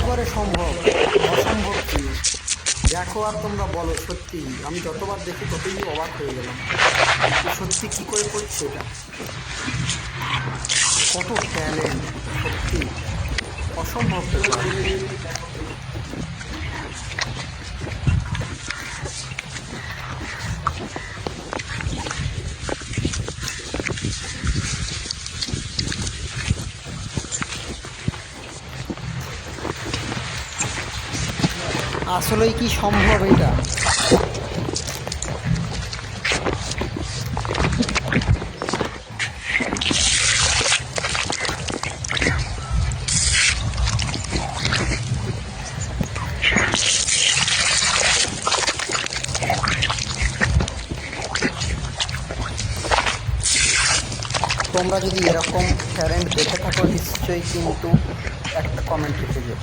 করে সম্ভব? অসম্ভব জিনিস। দেখো আর তোমরা বলো, সত্যি আমি যতবার দেখি ততই অবাক হয়ে গেলাম। সত্যি কি করে করছে এটা? কত ট্যালেন্ট! সত্যি অসম্ভব ব্যাপার। আসলেই কি সম্ভব এটা? তোমরা যদি এরকম ট্যালেন্ট দেখে থাকো নিশ্চয়ই কিন্তু একটা কমেন্ট লিখে যেও।